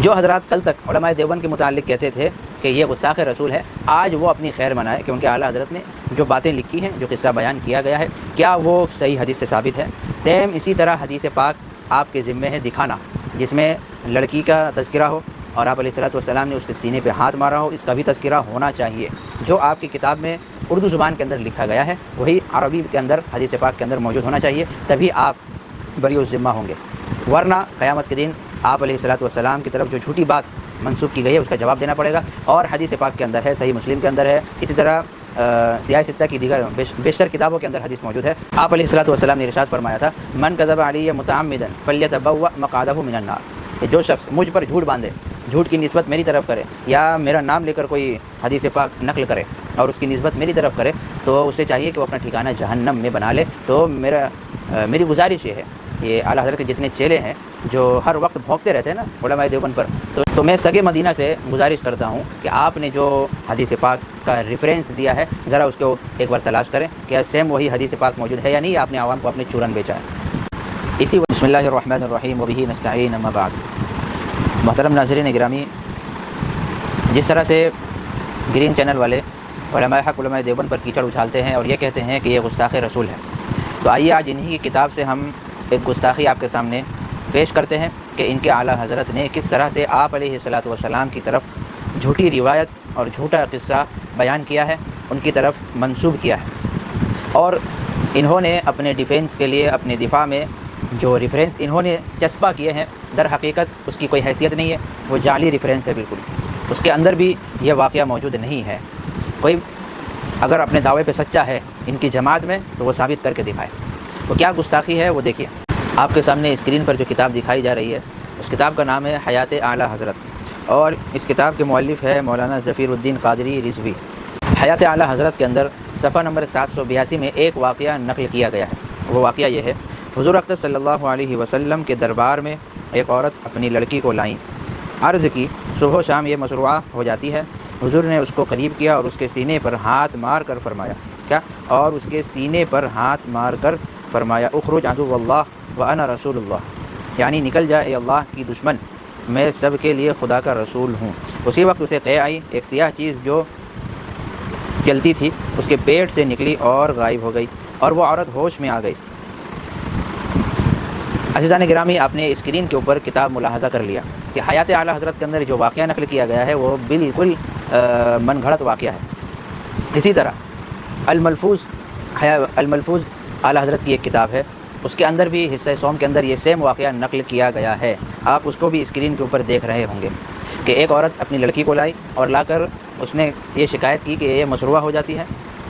جو حضرات کل تک علماء دیوبند کے متعلق کہتے تھے کہ یہ گستاخ رسول ہے، آج وہ اپنی خیر منائے کہ ان کے اعلیٰ حضرت نے جو باتیں لکھی ہیں، جو قصہ بیان کیا گیا ہے، کیا وہ صحیح حدیث سے ثابت ہے۔ سیم اسی طرح حدیث پاک آپ کے ذمے ہے دکھانا، جس میں لڑکی کا تذکرہ ہو اور آپ علیہ الصلوۃ والسلام نے اس کے سینے پہ ہاتھ مارا ہو، اس کا بھی تذکرہ ہونا چاہیے۔ جو آپ کی کتاب میں اردو زبان کے اندر لکھا گیا ہے وہی عربی کے اندر حدیث پاک کے اندر موجود ہونا چاہیے، تبھی آپ بری الذمہ ہوں گے، ورنہ قیامت کے دن آپ علیہ الصلوۃ والسلام کی طرف جو جھوٹی بات منسوب کی گئی ہے اس کا جواب دینا پڑے گا۔ اور حدیث پاک کے اندر ہے، صحیح مسلم کے اندر ہے، اسی طرح سیاہ ستہ کی دیگر بیشتر کتابوں کے اندر حدیث موجود ہے۔ آپ علیہ الصلوۃ والسلام نے ارشاد فرمایا تھا، من کذب علی متعمدا فلیتبوأ مقعدہ من النار، کہ جو شخص مجھ پر جھوٹ باندھے، جھوٹ کی نسبت میری طرف کرے یا میرا نام لے کر کوئی حدیث پاک نقل کرے اور اس کی نسبت میری طرف کرے، تو اسے چاہیے کہ وہ اپنا ٹھکانہ جہنم میں بنا لے۔ تو میری گزارش یہ ہے، یہ اعلیٰ حضرت کے جتنے چیلے ہیں جو ہر وقت بھونکتے رہتے ہیں نا علماء دیوبند پر، تو میں سگے مدینہ سے گزارش کرتا ہوں کہ آپ نے جو حدیث پاک کا ریفرنس دیا ہے ذرا اس کو ایک بار تلاش کریں کہ سیم وہی حدیث پاک موجود ہے یا نہیں، آپ نے عوام کو اپنے چورن بیچا ہے۔ بسم اللہ الرحمن الرحیم وبہ نستعین، اما بعد۔ محترم ناظرین گرامی، جس طرح سے گرین چینل والے علماء حق علماء دیوبند پر کیچڑ اچھالتے ہیں اور یہ کہتے ہیں کہ یہ گستاخ رسول ہے، تو آئیے آج انہی کی کتاب سے ہم ایک گستاخی آپ کے سامنے پیش کرتے ہیں کہ ان کے اعلیٰ حضرت نے کس طرح سے آپ علیہ الصلوۃ والسلام کی طرف جھوٹی روایت اور جھوٹا قصہ بیان کیا ہے، ان کی طرف منسوب کیا ہے، اور انہوں نے اپنے ڈیفینس کے لیے اپنے دفاع میں جو ریفرنس انہوں نے چسپاں کیے ہیں، در حقیقت اس کی کوئی حیثیت نہیں ہے، وہ جعلی ریفرنس ہے، بالکل اس کے اندر بھی یہ واقعہ موجود نہیں ہے۔ کوئی اگر اپنے دعوے پہ سچا ہے ان کی جماعت میں تو وہ ثابت کر کے دکھائے۔ وہ کیا گستاخی ہے وہ دیکھیے۔ آپ کے سامنے اسکرین پر جو کتاب دکھائی جا رہی ہے اس کتاب کا نام ہے حیات اعلیٰ حضرت، اور اس کتاب کے مؤلف ہے مولانا ظفیر الدین قادری رضوی۔ حیات اعلیٰ حضرت کے اندر صفحہ نمبر 782 میں ایک واقعہ نقل کیا گیا ہے۔ وہ واقعہ یہ ہے، حضور اقدس صلی اللہ علیہ وسلم کے دربار میں ایک عورت اپنی لڑکی کو لائیں، عرض کی، صبح و شام یہ مصروعہ ہو جاتی ہے۔ حضور نے اس کو قریب کیا اور اس کے سینے پر ہاتھ مار کر فرمایا، کیا؟ اور اس کے سینے پر ہاتھ مار کر فرمایا، اخرج عدو اللہ وانا رسول اللہ، یعنی نکل جا اے اللہ کی دشمن، میں سب کے لیے خدا کا رسول ہوں۔ اسی وقت اسے قے آئی، ایک سیاہ چیز جو چلتی تھی اس کے پیٹ سے نکلی اور غائب ہو گئی، اور وہ عورت ہوش میں آ گئی۔ عزیزان گرامی، آپ نے اسکرین کے اوپر کتاب ملاحظہ کر لیا کہ حیات اعلیٰ حضرت کے اندر جو واقعہ نقل کیا گیا ہے وہ بالکل من گھڑت واقعہ ہے۔ اسی طرح الملفوظ اعلیٰ حضرت کی ایک کتاب ہے، اس کے اندر بھی حصہ سوم کے اندر یہ سیم واقعہ نقل کیا گیا ہے۔ آپ اس کو بھی اسکرین کے اوپر دیکھ رہے ہوں گے کہ ایک عورت اپنی لڑکی کو لائی اور لا کر اس نے یہ شکایت کی کہ یہ مصروعہ ہو جاتی ہے،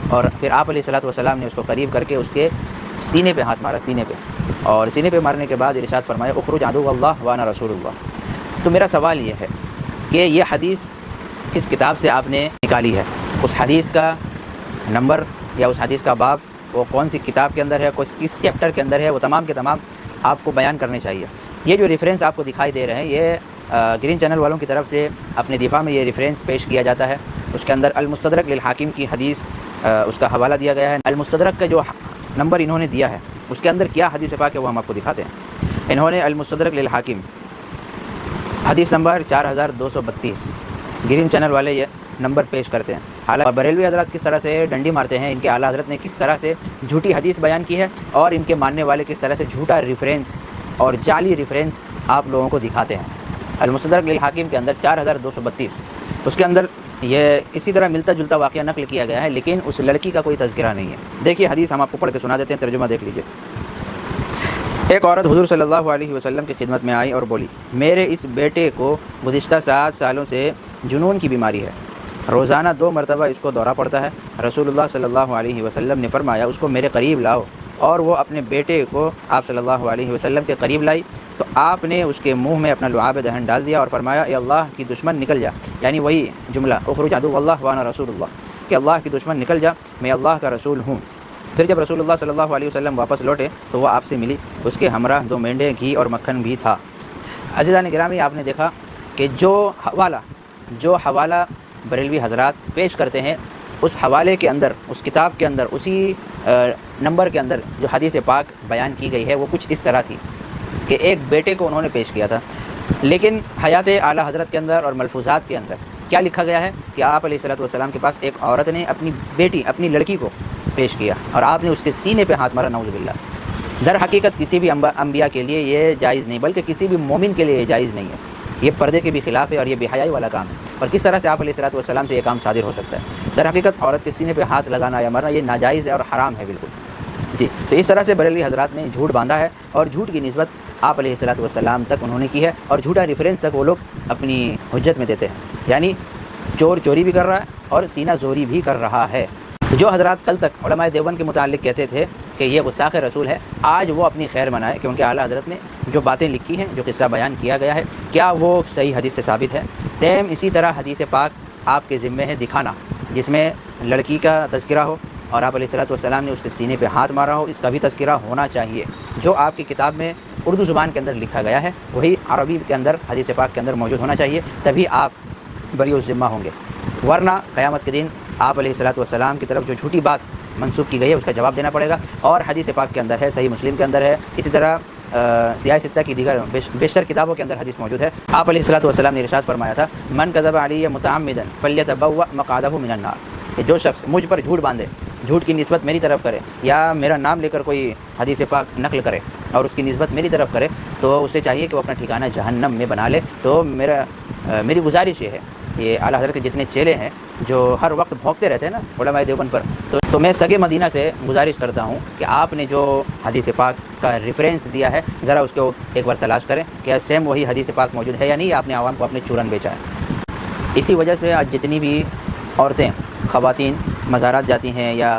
اور پھر آپ علیہ الصلوۃ والسلام نے اس کو قریب کر کے اس کے سینے پہ ہاتھ مارا، سینے پہ، اور سینے پہ مارنے کے بعد ارشاد فرمایا، اخرج عدو اللہ وانا رسول اللہ۔ تو میرا سوال یہ ہے کہ یہ حدیث کس کتاب سے آپ نے نکالی ہے؟ اس حدیث کا نمبر یا اس حدیث کا باب وہ کون سی کتاب کے اندر ہے، کس چیپٹر کے اندر ہے، وہ تمام کے تمام آپ کو بیان کرنے چاہیے۔ یہ جو ریفرنس آپ کو دکھائی دے رہے ہیں یہ گرین چینل والوں کی طرف سے اپنے دفاع میں یہ ریفرنس پیش کیا جاتا ہے۔ اس کے اندر المستدرک للحاکم کی حدیث اس کا حوالہ دیا گیا ہے۔ المستدرک کا جو نمبر انہوں نے دیا ہے اس کے اندر کیا حدیث پاک ہے وہ ہم آپ کو دکھاتے ہیں۔ انہوں نے المستدرک للحاکم حدیث نمبر 4232، گرین چینل والے یہ نمبر پیش کرتے ہیں۔ حالانکہ بریلوی حضرات کس طرح سے ڈنڈی مارتے ہیں، ان کے اعلیٰ حضرت نے کس طرح سے جھوٹی حدیث بیان کی ہے، اور ان کے ماننے والے کس طرح سے جھوٹا ریفرنس اور جعلی ریفرنس آپ لوگوں کو دکھاتے ہیں۔ المستدرک للحاکم کے اندر 4232، اس کے اندر یہ اسی طرح ملتا جلتا واقعہ نقل کیا گیا ہے، لیکن اس لڑکی کا کوئی تذکرہ نہیں ہے۔ دیکھیے حدیث ہم آپ کو پڑھ کے سنا دیتے ہیں، ترجمہ دیکھ لیجیے۔ ایک عورت حضور صلی اللہ علیہ وسلم کی خدمت میں آئی اور بولی، میرے اس بیٹے کو گزشتہ 7 سالوں سے جنون کی بیماری ہے، روزانہ 2 مرتبہ اس کو دورہ پڑتا ہے۔ رسول اللہ صلی اللہ علیہ وسلم نے فرمایا، اس کو میرے قریب لاؤ، اور وہ اپنے بیٹے کو آپ صلی اللہ علیہ وسلم کے قریب لائی تو آپ نے اس کے منہ میں اپنا لعاب دہن ڈال دیا اور فرمایا، اے اللہ کی دشمن نکل جا، یعنی وہی جملہ اخرج عدو اللہ وانا رسول اللہ، کہ اللہ کی دشمن نکل جا، میں اللہ کا رسول ہوں۔ پھر جب رسول اللہ صلی اللہ علیہ وسلم واپس لوٹے تو وہ آپ سے ملی، اس کے ہمراہ 2 مینڈے، گھی اور مکھن بھی تھا۔ عزیزان گرامی، آپ نے دیکھا کہ جو حوالہ بریلوی حضرات پیش کرتے ہیں، اس حوالے کے اندر، اس کتاب کے اندر، اسی نمبر کے اندر جو حدیث پاک بیان کی گئی ہے وہ کچھ اس طرح تھی کہ ایک بیٹے کو انہوں نے پیش کیا تھا۔ لیکن حیات اعلیٰ حضرت کے اندر اور ملفوظات کے اندر کیا لکھا گیا ہے کہ آپ علیہ الصلوۃ والسلام کے پاس ایک عورت نے اپنی بیٹی اپنی لڑکی کو پیش کیا اور آپ نے اس کے سینے پہ ہاتھ مارا، نعوذ باللہ۔ در حقیقت کسی بھی انبیاء کے لیے یہ جائز نہیں، بلکہ کسی بھی مومن کے لیے یہ جائز نہیں ہے، یہ پردے کے بھی خلاف ہے اور یہ بے حیائی والا کام ہے۔ اور کس طرح سے آپ علیہ الصلوۃ والسلام سے یہ کام صادر ہو سکتا ہے؟ در حقیقت عورت کے سینے پہ ہاتھ لگانا یا مرنا یہ ناجائز ہے اور حرام ہے بالکل جی۔ تو اس طرح سے بریلوی حضرات نے جھوٹ باندھا ہے اور جھوٹ کی نسبت آپ علیہ الصلوۃ والسلام تک انہوں نے کی ہے، اور جھوٹا ریفرنس تک وہ لوگ اپنی حجت میں دیتے ہیں، یعنی چور چوری بھی کر رہا ہے اور سینہ زوری بھی کر رہا ہے۔ تو جو حضرات کل تک علماء دیوبند کے متعلق کہتے تھے کہ یہ گستاخ رسول ہے، آج وہ اپنی خیر منائے، کیونکہ اعلیٰ حضرت نے جو باتیں لکھی ہیں، جو قصہ بیان کیا گیا ہے، کیا وہ صحیح حدیث سے ثابت ہے؟ سیم اسی طرح حدیث پاک آپ کے ذمے ہے دکھانا، جس میں لڑکی کا تذکرہ ہو اور آپ علیہ الصلوۃ والسلام نے اس کے سینے پہ ہاتھ مارا ہو، اس کا بھی تذکرہ ہونا چاہیے۔ جو آپ کی کتاب میں اردو زبان کے اندر لکھا گیا ہے وہی عربی کے اندر حدیث پاک کے اندر موجود ہونا چاہیے، تبھی آپ بری الذمہ ہوں گے، ورنہ قیامت کے دن آپ علیہ الصلوۃ والسلام کی طرف جو جھوٹی بات منسوب کی گئی ہے اس کا جواب دینا پڑے گا۔ اور حدیث پاک کے اندر ہے، صحیح مسلم کے اندر ہے، اسی طرح سیاہ ستہ کی دیگر بیشتر کتابوں کے اندر حدیث موجود ہے۔ آپ علیہ الصلوۃ والسلام نے ارشاد فرمایا تھا، من کذب علی متعمدا فلیتبوأ مقعدہ من النار، کہ جو شخص مجھ پر جھوٹ باندھے، جھوٹ کی نسبت میری طرف کرے یا میرا نام لے کر کوئی حدیث پاک نقل کرے اور اس کی نسبت میری طرف کرے، تو اسے چاہیے کہ وہ اپنا ٹھکانہ جہنم میں بنا لے۔ تو میری گزارش یہ ہے، یہ اعلیٰ حضرت کے جتنے چیلے ہیں جو ہر وقت بھونکتے رہتے ہیں نا علماء دیوبند پر، تو میں سگے مدینہ سے گزارش کرتا ہوں کہ آپ نے جو حدیث پاک کا ریفرنس دیا ہے ذرا اس کو ایک بار تلاش کریں کہ سیم وہی حدیث پاک موجود ہے یا نہیں، آپ نے عوام کو اپنے چورن بیچا ہے۔ اسی وجہ سے آج جتنی بھی عورتیں خواتین مزارات جاتی ہیں یا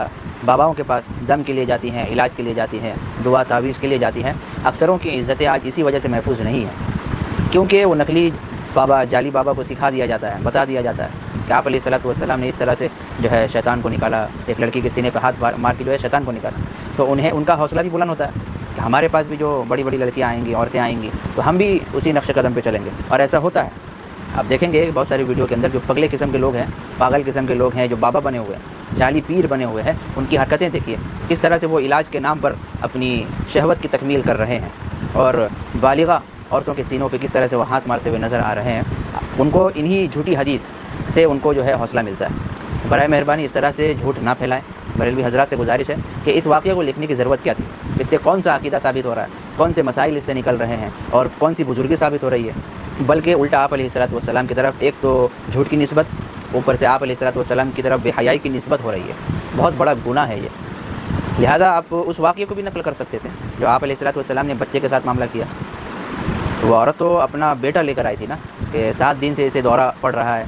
باباؤں کے پاس دم کے لیے جاتی ہیں، علاج کے لیے جاتی ہیں، دعا تعویذ کے لیے جاتی ہیں، اکثروں کی عزتیں آج اسی وجہ سے محفوظ نہیں ہیں، کیونکہ وہ نقلی بابا، جعلی بابا کو سکھا دیا جاتا ہے، بتا دیا جاتا ہے کہ آپ علیہ الصلوۃ والسلام نے اس طرح سے جو ہے شیطان کو نکالا، ایک لڑکی کے سینے پہ ہاتھ مار کے جو ہے شیطان کو نکالا، تو ان کا حوصلہ بھی بلند ہوتا ہے کہ ہمارے پاس بھی جو بڑی بڑی لڑکیاں آئیں گی، عورتیں آئیں گی، تو ہم بھی اسی نقش قدم پہ چلیں گے، اور ایسا ہوتا ہے۔ آپ دیکھیں گے بہت ساری ویڈیو کے اندر جو پگلے قسم کے لوگ ہیں، پاگل قسم کے لوگ ہیں، جو بابا بنے ہوئے ہیں، جعلی پیر بنے ہوئے ہیں، ان کی حرکتیں دیکھیے کس طرح سے وہ علاج کے نام پر اپنی شہوت کی تکمیل کر رہے ہیں، اور بالغہ عورتوں کے سینوں پہ کس طرح سے وہ ہاتھ مارتے ہوئے نظر آ رہے ہیں۔ ان کو انہی جھوٹی حدیث سے ان کو جو ہے حوصلہ ملتا ہے۔ برائے مہربانی اس طرح سے جھوٹ نہ پھیلائیں۔ بریلوی حضرات سے گزارش ہے کہ اس واقعے کو لکھنے کی ضرورت کیا تھی، اس سے کون سا عقیدہ ثابت ہو رہا ہے، کون سے مسائل اس سے نکل رہے ہیں اور کون سی بزرگی ثابت ہو رہی ہے، بلکہ الٹا آپ علیہ الصلوۃ والسلام کی طرف ایک تو جھوٹ کی نسبت، اوپر سے آپ علیہ الصلوۃ والسلام کی طرف بے حیائی کی نسبت ہو رہی ہے۔ بہت بڑا گناہ ہے یہ، لہذا آپ اس واقعے کو بھی نقل کر سکتے تھے جو آپ علیہ الصلوۃ والسلام نے بچے کے ساتھ معاملہ کیا۔ تو وہ عورت تو اپنا بیٹا لے کر آئی تھی نا، کہ 7 دن سے اسے دورہ پڑ رہا ہے،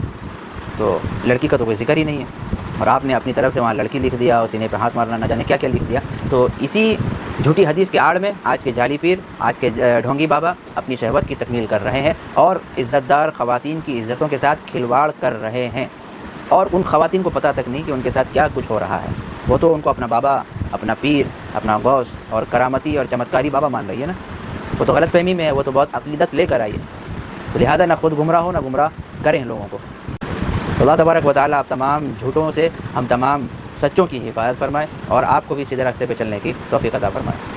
تو لڑکی کا تو کوئی ذکر ہی نہیں ہے، اور آپ نے اپنی طرف سے وہاں لڑکی لکھ دیا اور سینے پہ ہاتھ مارنا نہ جانے کیا کیا لکھ دیا۔ تو اسی جھوٹی حدیث کے آڑ میں آج کے جعلی پیر، آج کے ڈھونگی بابا اپنی شہوت کی تکمیل کر رہے ہیں اور عزت دار خواتین کی عزتوں کے ساتھ کھلواڑ کر رہے ہیں، اور ان خواتین کو پتہ تک نہیں کہ ان کے ساتھ کیا کچھ ہو رہا ہے۔ وہ تو ان کو اپنا بابا، اپنا پیر، اپنا غوث اور کرامتی اور چمتکاری بابا مان رہی ہے نا، وہ تو غلط فہمی میں ہے، وہ تو بہت عقیدت لے کر آئی ہے، تو لہذا نہ خود گمراہ ہو نہ گمراہ کریں لوگوں کو۔ اللہ تبارک و تعالیٰ آپ تمام جھوٹوں سے ہم تمام سچوں کی حفاظت فرمائے اور آپ کو بھی سیدھے راستے پہ چلنے کی توفیق عطا فرمائے۔